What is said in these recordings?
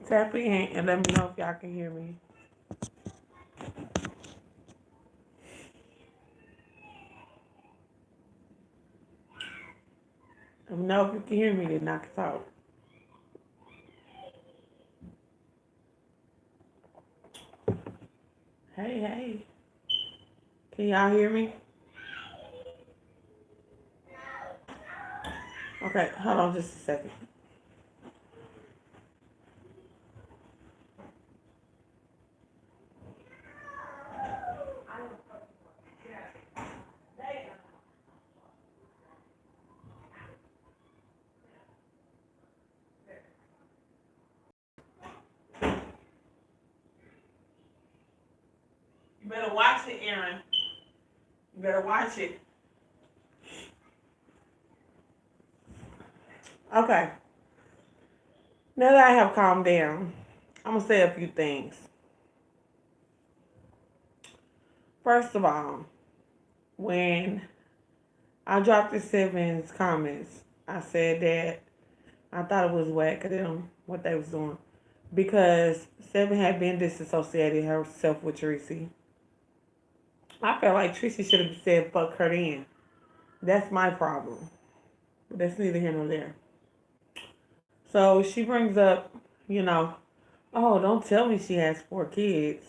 Tap in and let me know if y'all can hear me. Let me know if you can hear me, then I can talk. Hey, hey. Can y'all hear me? Okay, hold on just a second. You better watch it, Aaron. You better watch it. Okay. Now that I have calmed down, I'm going to say a few things. First of all, when I dropped the Seven's comments, I said that I thought it was whack of them, what they was doing. Because Seven had been disassociated herself with Tracy. I felt like Tracy should have said fuck her then. That's my problem. But that's neither here nor there. So she brings up, you know, oh, don't tell me she has 4 kids.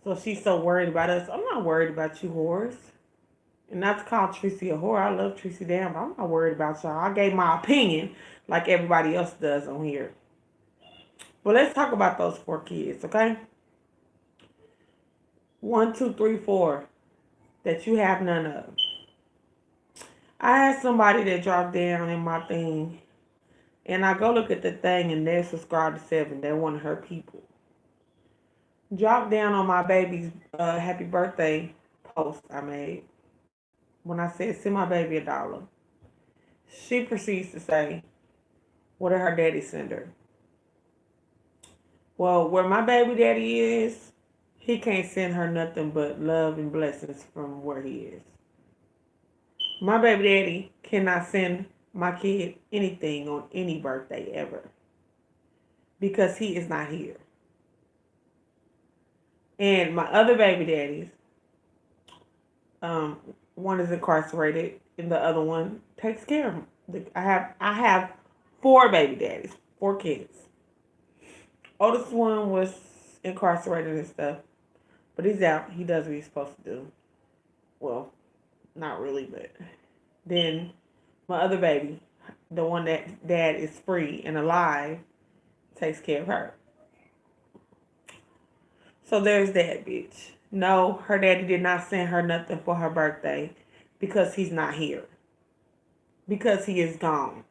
So she's so worried about us. I'm not worried about you whores. And not to call Tracy a whore. I love Tracy damn, but I'm not worried about y'all. I gave my opinion like everybody else does on here. But let's talk about those 4 kids, okay? 1, 2, 3, 4 that you have none of. I had somebody that dropped down in my thing, and I go look at the thing, and they're subscribed to Seven. They're one of her people. Drop down on my baby's happy birthday post I made when I said send my baby $1. She proceeds to say, what did her daddy send her? Well, where my baby daddy is, he can't send her nothing but love and blessings from where he is. My baby daddy cannot send my kid anything on any birthday ever because he is not here. And my other baby daddies, one is incarcerated and the other one takes care of him. I have 4 baby daddies, 4 kids. Oldest one was incarcerated and stuff, but he's out. He does what he's supposed to do. Well, not really, but then my other baby, the one that dad is free and alive, takes care of her. So there's that bitch. No, her daddy did not send her nothing for her birthday because he's not here. Because he is gone.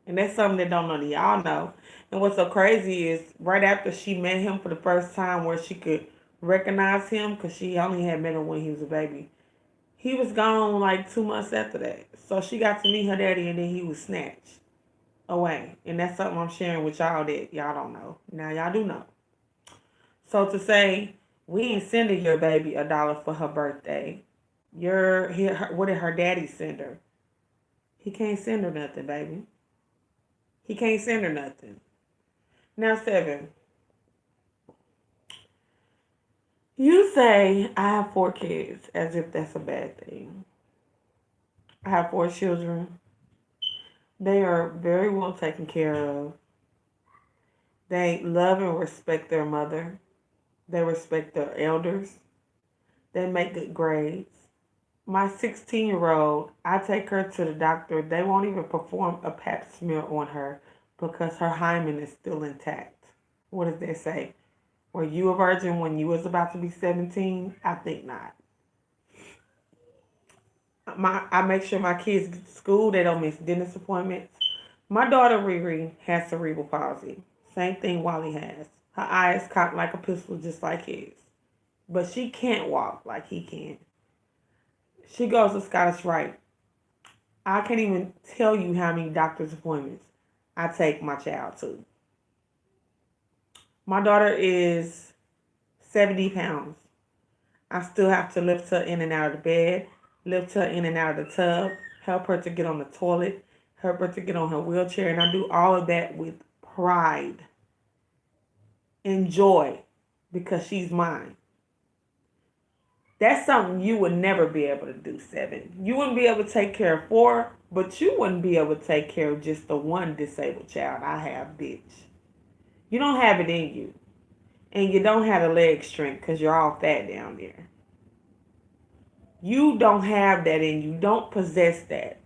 And that's something that don't none of y'all know. And what's so crazy is right after she met him for the first time where she could recognize him, because she only had met him when he was a baby, he was gone like 2 months after that. So she got to meet her daddy and then he was snatched away. And that's something I'm sharing with y'all that y'all don't know. Now y'all do know. So to say, we ain't sending your baby $1 for her birthday. What did her daddy send her? He can't send her nothing, baby. He can't send her nothing. Now, Seven, you say I have 4 kids as if that's a bad thing. I have 4 children. They are very well taken care of. They love and respect their mother. They respect their elders. They make good grades. My 16-year-old, I take her to the doctor. They won't even perform a pap smear on her because her hymen is still intact. What does that say? Were you a virgin when you was about to be 17? I think not. I make sure my kids get to school. They don't miss dentist appointments. My daughter Riri has cerebral palsy. Same thing Wally has. Her eyes cocked like a pistol just like his. But she can't walk like he can. She goes to Scottish Rite. I can't even tell you how many doctor's appointments I take my child to. My daughter is 70 pounds. I still have to lift her in and out of the bed, lift her in and out of the tub, help her to get on the toilet, help her to get on her wheelchair, and I do all of that with pride. enjoy because she's mine. That's something you would never be able to do, 7. You wouldn't be able to take care of 4, but you wouldn't be able to take care of just the one disabled child I have, bitch. You don't have it in you. And you don't have the leg strength because you're all fat down there. You don't have that in you. Don't possess that.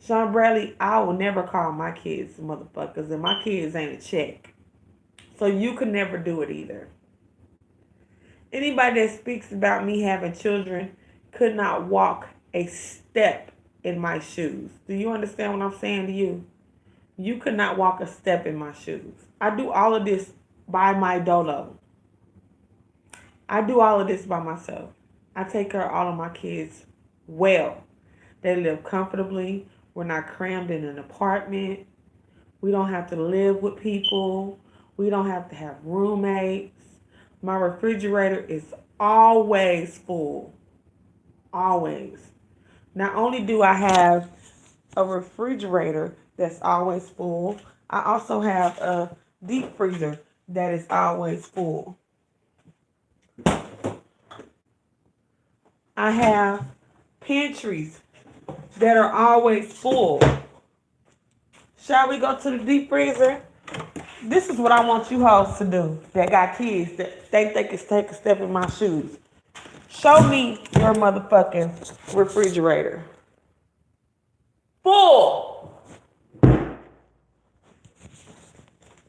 Sean Bradley, I will never call my kids motherfuckers, and my kids ain't a check. So you could never do it either. Anybody that speaks about me having children could not walk a step in my shoes. Do you understand what I'm saying to you? You could not walk a step in my shoes. I do all of this by my dolo. I do all of this by myself. I take care of all of my kids well. They live comfortably. We're not crammed in an apartment. We don't have to live with people. We don't have to have roommates. My refrigerator is always full. Always. Not only do I have a refrigerator that's always full, I also have a deep freezer that is always full. I have pantries that are always full. Shall we go to the deep freezer? This is what I want you hoes to do that got kids that think they can take a step in my shoes. Show me your motherfucking refrigerator. Full.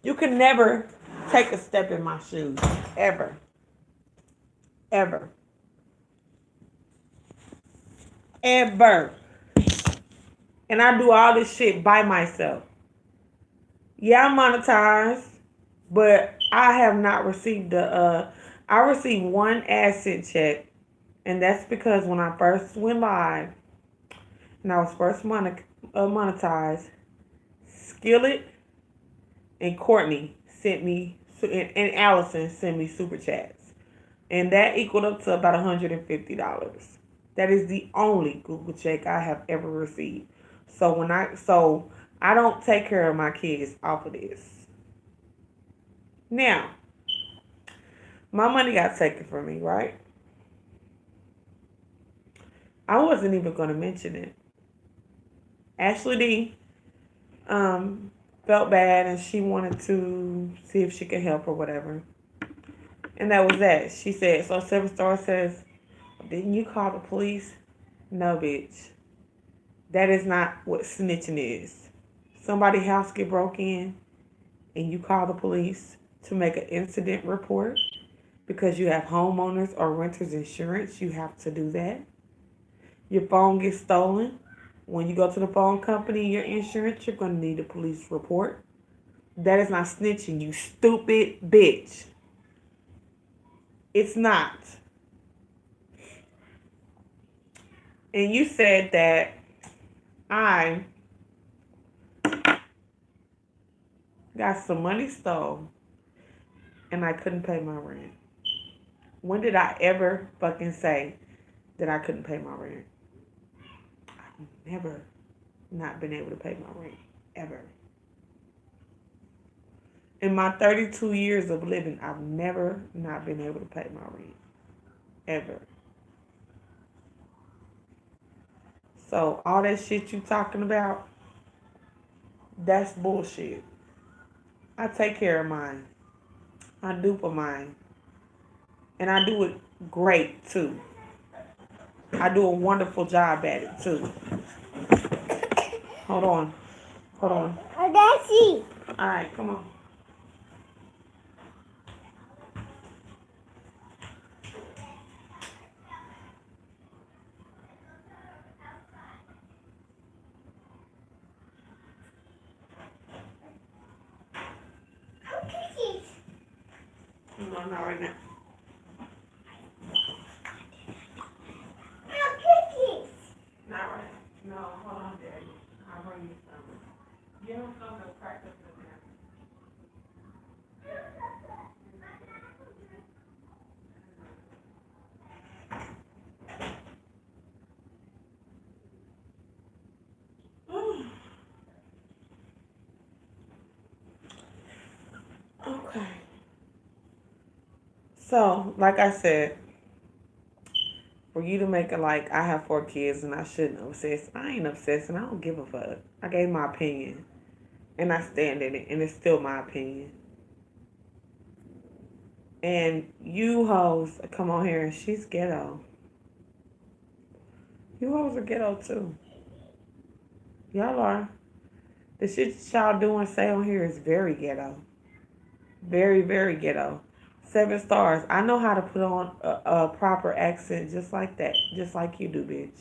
You can never take a step in my shoes. Ever. Ever. Ever. And I do all this shit by myself. Yeah, I'm monetized, but I have not received I received one asset check, and that's because when I first went live and I was first monetized, Skillet and Courtney sent me, and Allison sent me super chats, and that equaled up to about $150. That is the only Google check I have ever received. So I don't take care of my kids off of this. Now, my money got taken from me, right? I wasn't even going to mention it. Ashley D felt bad and she wanted to see if she could help or whatever. And that was that. She said, so 7 Star says, didn't you call the police? No, bitch. That is not what snitching is. Somebody's house get broke in and you call the police to make an incident report because you have homeowners or renters insurance. You have to do that. Your phone gets stolen. When you go to the phone company, your insurance, you're going to need a police report. That is not snitching, you stupid bitch. It's not. And you said that I got some money stolen and I couldn't pay my rent. When did I ever fucking say that I couldn't pay my rent? I've never not been able to pay my rent. Ever. In my 32 years of living, I've never not been able to pay my rent. Ever. So all that shit you talking about, that's bullshit. I take care of mine. I do for mine. And I do it great too. I do a wonderful job at it too. Hold on. Oh, that's it. All right, come on. No, not right now. Not right now. No, hold on, Daddy. I'll bring you some. You don't know the practice of that. Okay. So, like I said, for you to make it like I have 4 kids and I shouldn't obsess, I ain't obsessing. I don't give a fuck. I gave my opinion and I stand in it, and it's still my opinion. And you hoes come on here and she's ghetto. You hoes are ghetto too. Y'all are. The shit y'all do and say on here is very ghetto. Very, very ghetto. 7 stars. I know how to put on a proper accent just like that. Just like you do, bitch.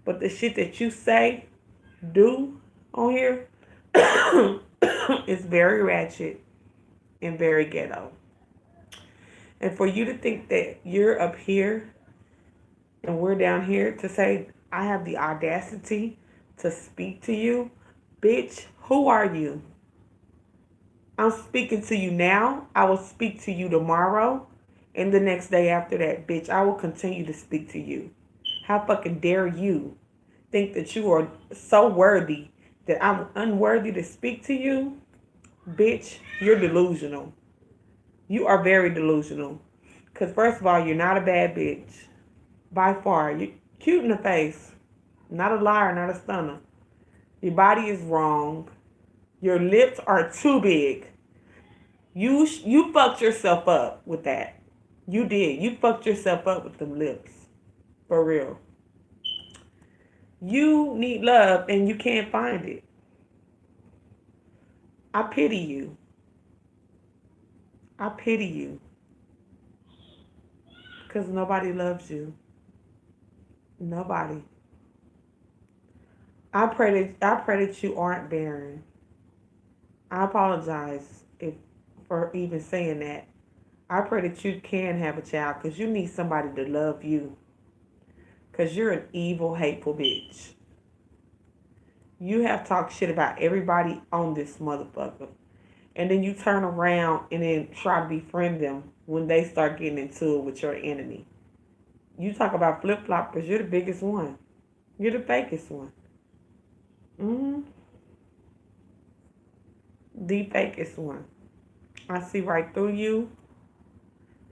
But the shit that you say, do on here is very ratchet and very ghetto. And for you to think that you're up here and we're down here to say, I have the audacity to speak to you, bitch, who are you? I'm speaking to you now. I will speak to you tomorrow and the next day after that, bitch. I will continue to speak to you. How fucking dare you think that you are so worthy that I'm unworthy to speak to you? Bitch, you're delusional. You are very delusional. Because first of all, you're not a bad bitch. By far. You're cute in the face. Not a liar, not a stunner. Your body is wrong. Your lips are too big. You fucked yourself up with that. You did. You fucked yourself up with them lips. For real. You need love and you can't find it. I pity you. I pity you. Because nobody loves you. Nobody. I pray that you aren't barren. I apologize for even saying that. I pray that you can have a child because you need somebody to love you. Because you're an evil, hateful bitch. You have talked shit about everybody on this motherfucker. And then you turn around and then try to befriend them when they start getting into it with your enemy. You talk about flip-floppers, you're the biggest one. You're the fakest one. Mm-hmm. The fakest one. I see right through you.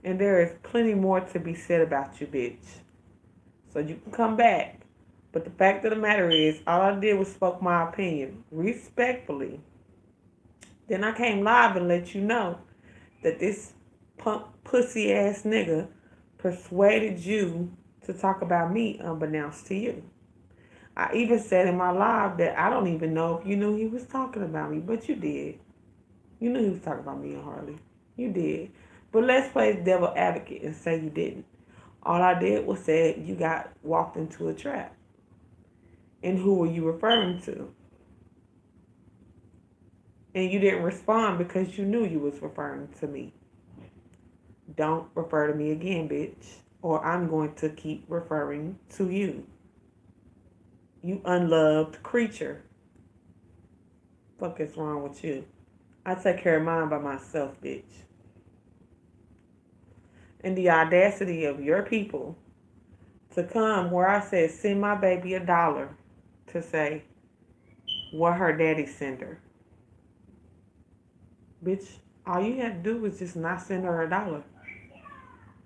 And there is plenty more to be said about you, bitch. So you can come back. But the fact of the matter is, all I did was spoke my opinion. Respectfully. Then I came live and let you know that this punk pussy ass nigga persuaded you to talk about me unbeknownst to you. I even said in my live that I don't even know if you knew he was talking about me, but you did. You knew he was talking about me and Harley. You did. But let's play devil advocate and say you didn't. All I did was say you got walked into a trap. And who were you referring to? And you didn't respond because you knew you was referring to me. Don't refer to me again, bitch. Or I'm going to keep referring to you. You unloved creature. Fuck is wrong with you? I take care of mine by myself, bitch. And the audacity of your people to come where I said send my baby $1 to say what her daddy sent her. Bitch, all you had to do was just not send her $1.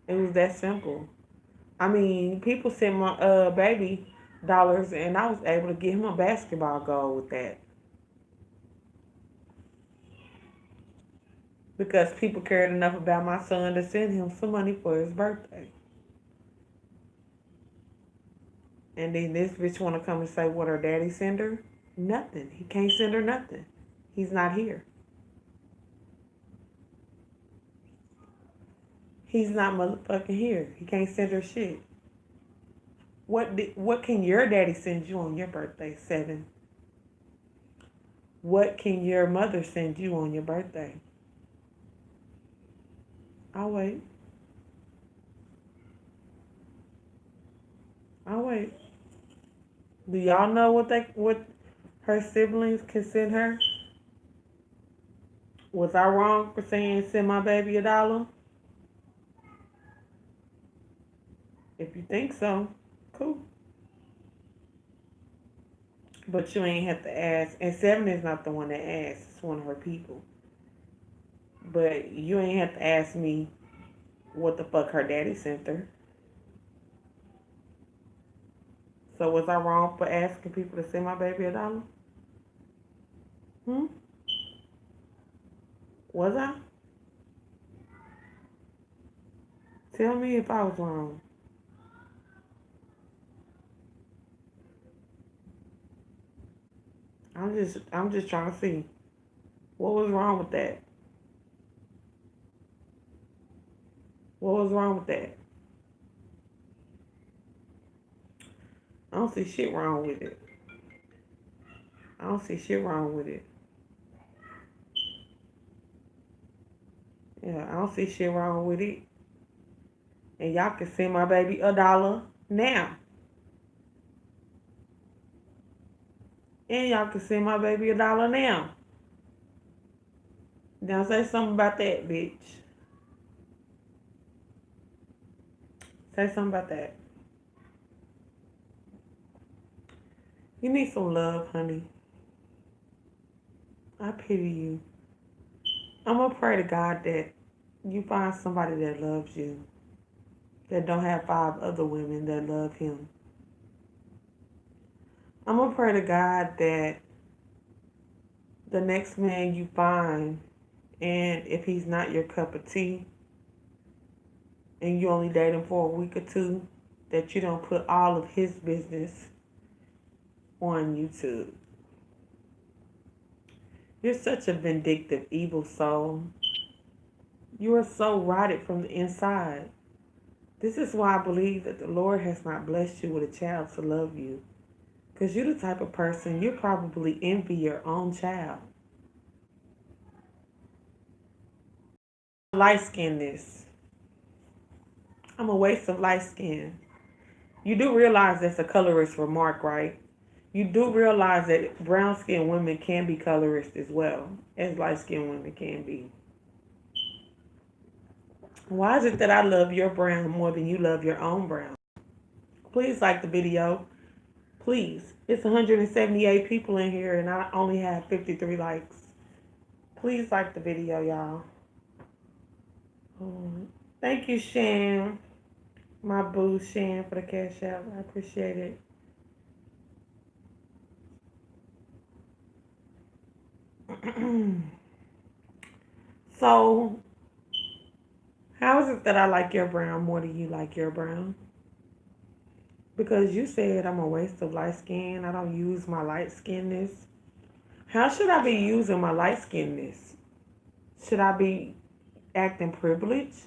It was that simple. I mean, people sent my baby dollars and I was able to get him a basketball goal with that. Because people cared enough about my son to send him some money for his birthday. And then this bitch want to come and say what her daddy send her? Nothing. He can't send her nothing. He's not here. He's not motherfucking here. He can't send her shit. What can your daddy send you on your birthday, 7? What can your mother send you on your birthday? I'll wait. I'll wait. Do y'all know what her siblings can send her? Was I wrong for saying send my baby $1? If you think so, cool. But you ain't have to ask. And 7 is not the one that asked. It's one of her people. But you ain't have to ask me what the fuck her daddy sent her. So was I wrong for asking people to send my baby $1? Hmm? Was I? Tell me if I was wrong. I'm just trying to see what was wrong with that. What was wrong with that? I don't see shit wrong with it. I don't see shit wrong with it. Yeah, I don't see shit wrong with it. And y'all can send my baby $1 now. And y'all can send my baby $1 now. Now say something about that, bitch. Say something about that. You need some love, honey. I pity you. I'm gonna pray to God that you find somebody that loves you, that don't have 5 other women that love him. I'm gonna pray to God that the next man you find, and if he's not your cup of tea, and you only date him for a week or two, that you don't put all of his business on YouTube. You're such a vindictive, evil soul. You are so rotted from the inside. This is why I believe that the Lord has not blessed you with a child to love you. Because you're the type of person, you probably envy your own child. Light skinness. I'm a waste of light skin. You do realize that's a colorist remark, right? You do realize that brown skinned women can be colorist as well as light skinned women can be. Why is it that I love your brown more than you love your own brown? Please like the video. Please. It's 178 people in here and I only have 53 likes. Please like the video, y'all. Thank you, Shan. My boo, Shan, for the cash out. I appreciate it. So, how is it that I like your brown more than you like your brown? Because you said I'm a waste of light skin. I don't use my light skinness. How should I be using my light skinness? Should I be acting privileged?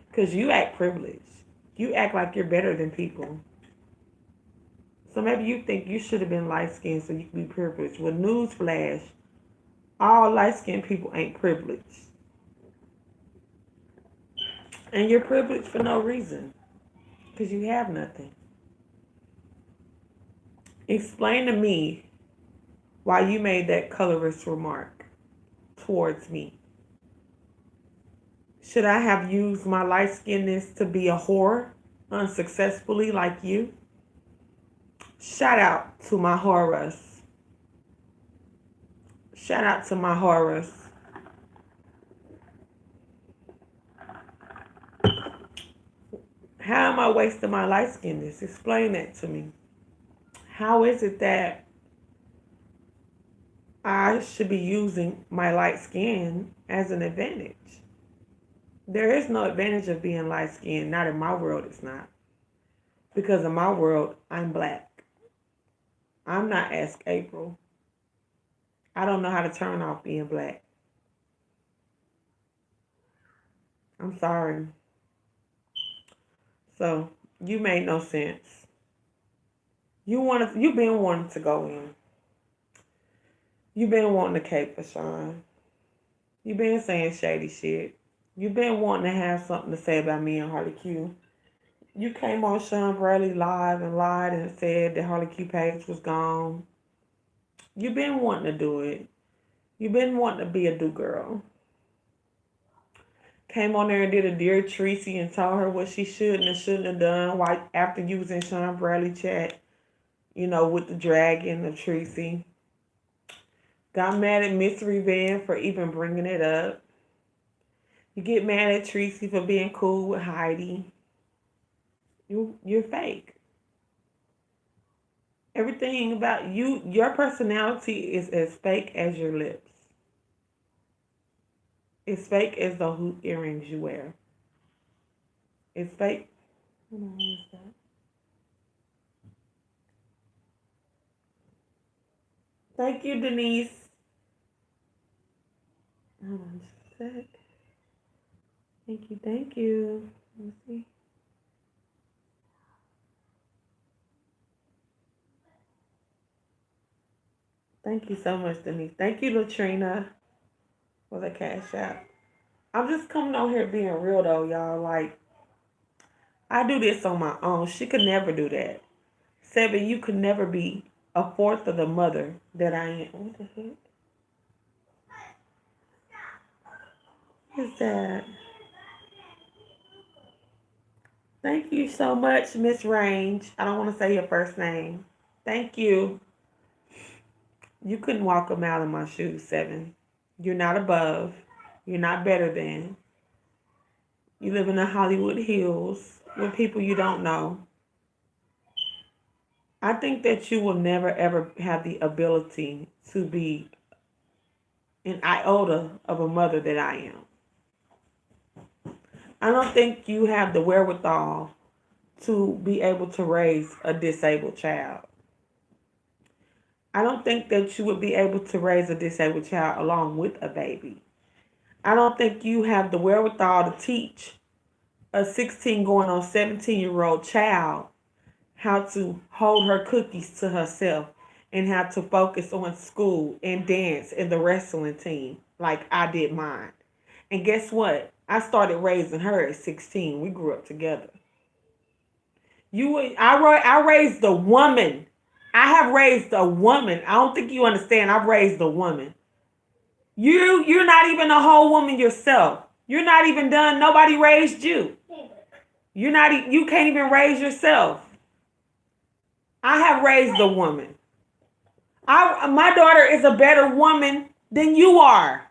Because you act privileged. You act like you're better than people. So maybe you think you should have been light skinned so you can be privileged. Well, newsflash, all light skinned people ain't privileged. And you're privileged for no reason. Because you have nothing. Explain to me why you made that colorist remark towards me. Should I have used my light skinness to be a whore unsuccessfully like you? Shout out to my horrors. Shout out to my horrors. How am I wasting my light skinness? Explain that to me. How is it that I should be using my light skin as an advantage? There is no advantage of being light skinned. Not in my world, it's not. Because in my world, I'm black. I'm not Ask April. I don't know how to turn off being black. I'm sorry. So, you made no sense. You've been wanting to go in. You've been wanting to cape for Sean. You've been saying shady shit. You've been wanting to have something to say about me and Harley Q. You came on Sean Bradley live and lied and said that Harley Q page was gone. You've been wanting to do it. You've been wanting to be a do girl. Came on there and did a Dear Tracy and told her what she should and shouldn't have done right after you was in Sean Bradley chat, with the dragon of Tracy. Got mad at Mystery Van for even bringing it up. You get mad at Tracy for being cool with Heidi. You're fake. Everything about you, your personality is as fake as your lips. It's fake as the hoop earrings you wear. It's fake. Hold on, what is that? Thank you, Denise. Hold on just a sec. Thank you, thank you. Let me see. Thank you so much, Denise. Thank you, Latrina, for the cash out. I'm just coming on here being real though, y'all. Like, I do this on my own. She could never do that. Seven, you could never be a fourth of the mother that I am. What the heck is that? Thank you so much, Miss Range. I don't want to say your first name. Thank you. You couldn't walk a mile in my shoes, Seven. You're not above. You're not better than. You live in the Hollywood Hills with people you don't know. I think that you will never ever have the ability to be an iota of a mother that I am. I don't think you have the wherewithal to be able to raise a disabled child. I don't think that you would be able to raise a disabled child along with a baby. I don't think you have the wherewithal to teach a 16 going on 17-year-old child how to hold her cookies to herself and how to focus on school and dance and the wrestling team like I did mine. And guess what? I started raising her at 16. We grew up together. I raised a woman. I have raised a woman. I don't think you understand. I've raised a woman. You're not even a whole woman yourself. You're not even done. Nobody raised you. You can't even raise yourself. I have raised a woman. My daughter is a better woman than you are.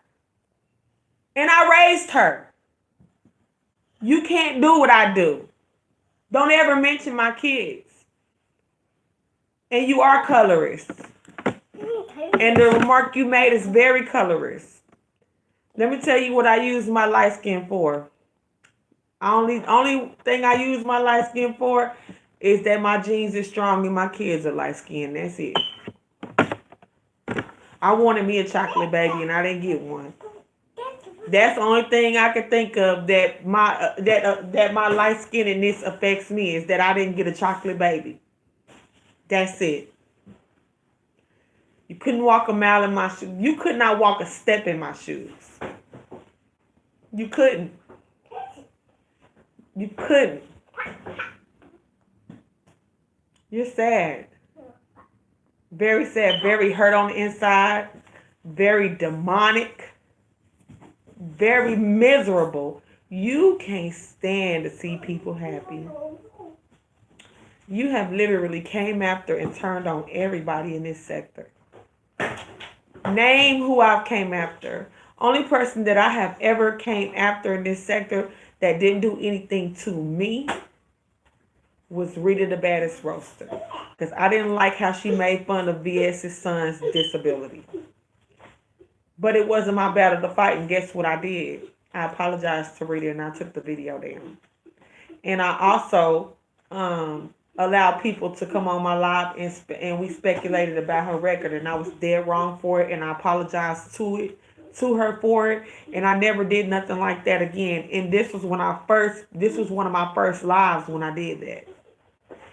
And I raised her. You can't do what I do. Don't ever mention my kids. And you are colorist. And the remark you made is very colorist. Let me tell you what I use my light skin for. Only thing I use my light skin for is that my genes are strong and my kids are light skinned. That's it. I wanted me a chocolate baby and I didn't get one. That's the only thing I could think of that my light skinnedness affects me is that I didn't get a chocolate baby. That's it. You couldn't walk a mile in my shoes. You could not walk a step in my shoes. You couldn't. You couldn't. You're sad. Very sad. Very hurt on the inside. Very demonic. Very miserable. You can't stand to see people happy. You have literally came after and turned on everybody in this sector. Name who I've came after. Only person that I have ever came after in this sector that didn't do anything to me was Rita the Baddest Roaster. Because I didn't like how she made fun of VS's son's disability. But it wasn't my battle to fight, and guess what I did? I apologized to Rita and I took the video down. And I also allowed people to come on my live and we speculated about her record, and I was dead wrong for it, and I apologized to her for it, and I never did nothing like that again. And this was one of my first lives when I did that.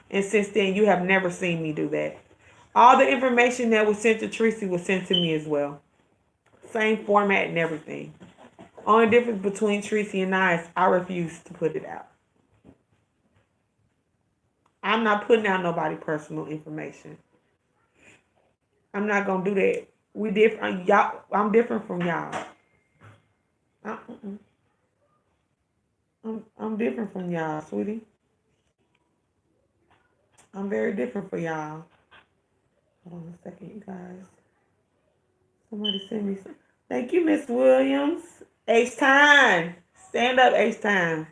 And since then, you have never seen me do that. All the information that was sent to Tracy was sent to me as well. Same format and everything. Only difference between Tracy and I is I refuse to put it out. I'm not putting out nobody personal information. I'm not gonna do that. We different, y'all. I'm different from y'all. I'm different from y'all, sweetie. I'm very different from y'all. Hold on a second, you guys. Somebody send me some. Thank you, Miss Williams. H-Time. Stand up H-Time.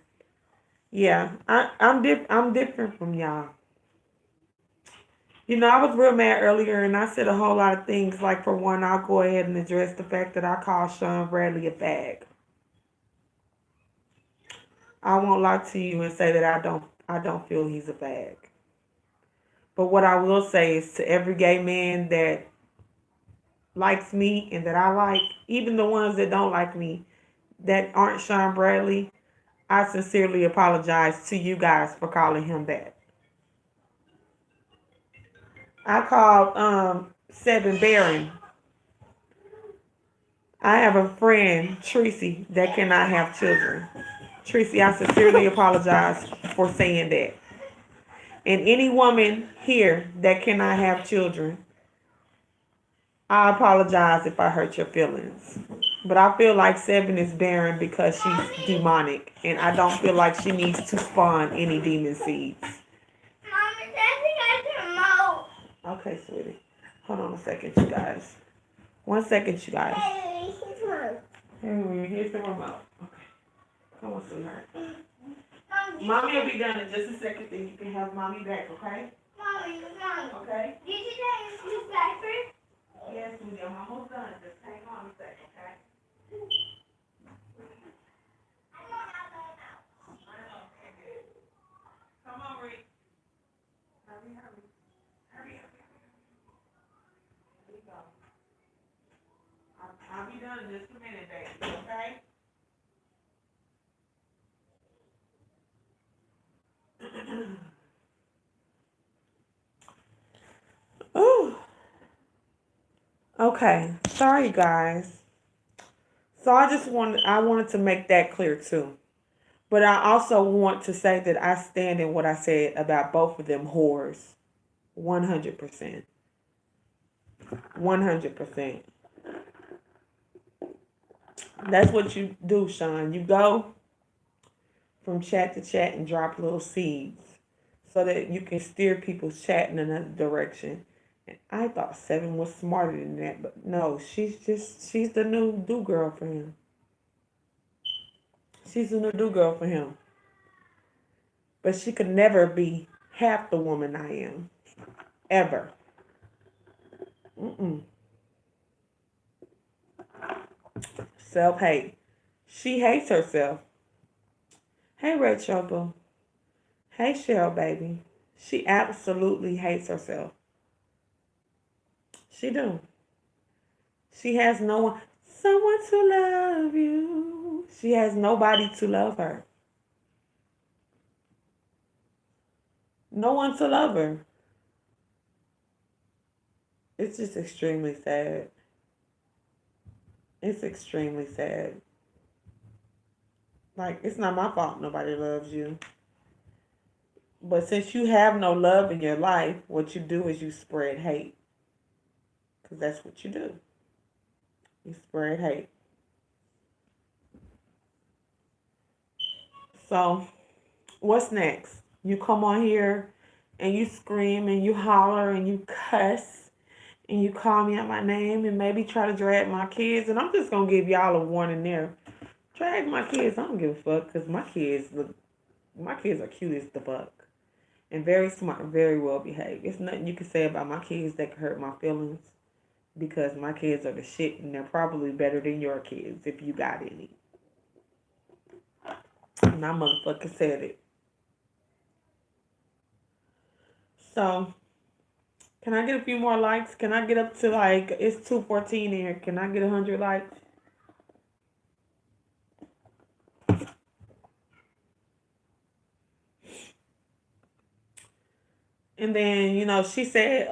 Yeah, I'm different from y'all. You know, I was real mad earlier, and I said a whole lot of things. Like for one, I'll go ahead and address the fact that I called Sean Bradley a fag. I won't lie to you and say that I don't feel he's a fag. But what I will say is to every gay man that likes me and that I like, even the ones that don't like me, that aren't Sean Bradley, I sincerely apologize to you guys for calling him that. I called Seven Baron. I have a friend, Tracy, that cannot have children. Tracy, I sincerely apologize for saying that. And any woman here that cannot have children, I apologize if I hurt your feelings. But I feel like Seven is barren because she's demonic. And I don't feel like she needs to spawn any demon seeds. Mommy, Daddy got the remote. Okay, sweetie. Hold on a second, you guys. 1 second, you guys. Hey, here's the remote. Okay. Come on, sweetheart. Mommy will be done in just a second, then you can have mommy back, okay? Mommy. Okay? Did you take your diaper? Yes, sweetie, I'm almost done. Just hang on a second, okay? I don't have no mouth. I know. Okay, good. Come on, Rick. Hurry. Hurry up. Here we go. I'll be done in just a minute, baby, okay? Ooh. Okay. Sorry, guys. So I wanted to make that clear too. But I also want to say that I stand in what I said about both of them whores. 100%. 100%. That's what you do, Sean. You go from chat to chat and drop little seeds so that you can steer people's chat in another direction. And I thought Seven was smarter than that, but no, she's the new do girl for him. She's the new do girl for him. But she could never be half the woman I am. Ever. Mm-mm. Self-hate. She hates herself. Hey, Red Trouble. Hey, Cheryl, baby. She absolutely hates herself. She do. She has no one, someone to love you. She has nobody to love her. No one to love her. It's just extremely sad. It's extremely sad. Like, it's not my fault nobody loves you. But since you have no love in your life, what you do is you spread hate. Because that's what you do. You spread hate. So, what's next? You come on here and you scream and you holler and you cuss and you call me out my name and maybe try to drag my kids. And I'm just going to give y'all a warning there. Drag my kids. I don't give a fuck because my kids are cute as the fuck. And very smart, very well behaved. There's nothing you can say about my kids that can hurt my feelings because my kids are the shit and they're probably better than your kids if you got any. And I motherfucking said it. So, can I get a few more likes? Can I get up to like, it's 214 here. Can I get 100 likes? And then, she said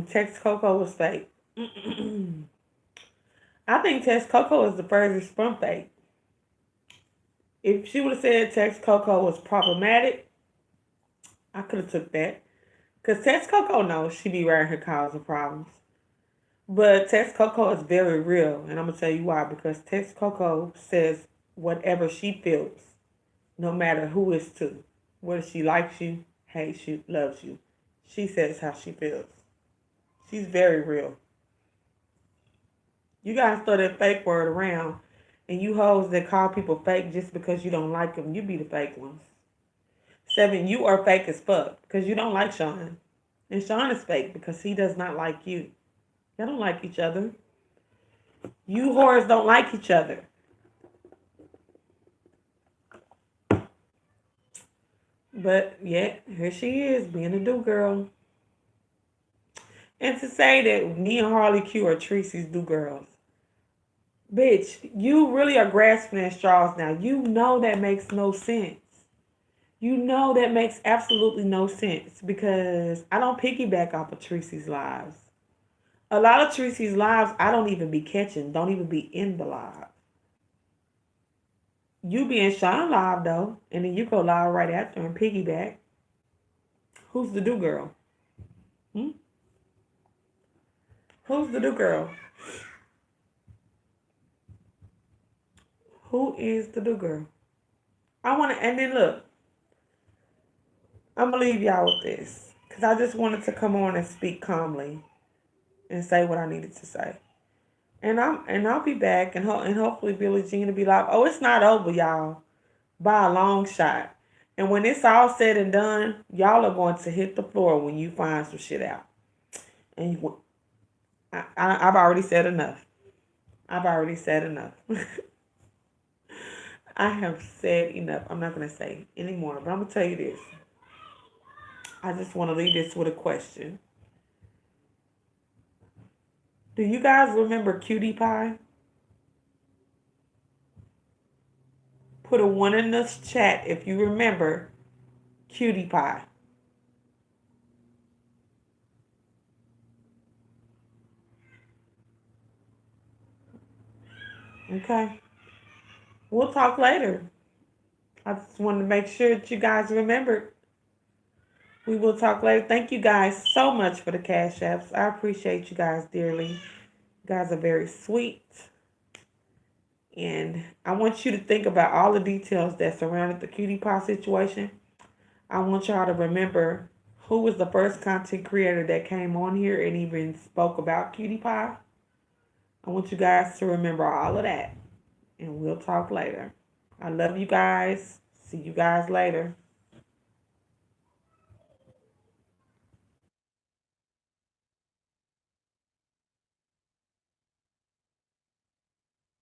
Tex Coco was fake. I think Tex Coco is the furthest from fake. If she would have said Tex Coco was problematic, I could have took that. Because Tex Coco knows she be around here causing problems. But Tex Coco is very real. And I'm going to tell you why. Because Tex Coco says whatever she feels, no matter who it's to. Whether she likes you, hates you, loves you. She says how she feels. She's very real. You guys throw that fake word around And you hoes that call people fake just because you don't like them, you be the fake ones. 7, you are fake as fuck because you don't like Sean. And Sean is fake because he does not like you. Y'all don't like each other. You whores don't like each other. But yeah, here she is being a do girl. And to say that me and Harley Q are Tracy's do girls. Bitch, you really are grasping at straws now. You know that makes no sense. You know that makes absolutely no sense because I don't piggyback off of Tracy's lives. A lot of Tracy's lives I don't even be catching, don't even be in the live. You be in Sean live though, and then you go live right after and piggyback. Who's the do girl? Hmm? Who's the do girl? Who is the do girl? I want to, and then look, I'm gonna leave y'all with this because I just wanted to come on and speak calmly and say what I needed to say. And I'll be back and hopefully Billie Jean will be like, oh, it's not over, y'all, by a long shot. And when it's all said and done, y'all are going to hit the floor when you find some shit out. And I've already said enough. I've already said enough. I have said enough. I'm not gonna say anymore, but I'm gonna tell you this. I just want to leave this with a question. Do you guys remember Cutie Pie? Put a 1 in the chat if you remember Cutie Pie. Okay. We'll talk later. I just wanted to make sure that you guys remembered. We will talk later. Thank you guys so much for the cash apps. I appreciate you guys dearly. You guys are very sweet. And I want you to think about all the details that surrounded the Cutie Pie situation. I want y'all to remember who was the first content creator that came on here and even spoke about Cutie Pie. I want you guys to remember all of that. And we'll talk later. I love you guys. See you guys later.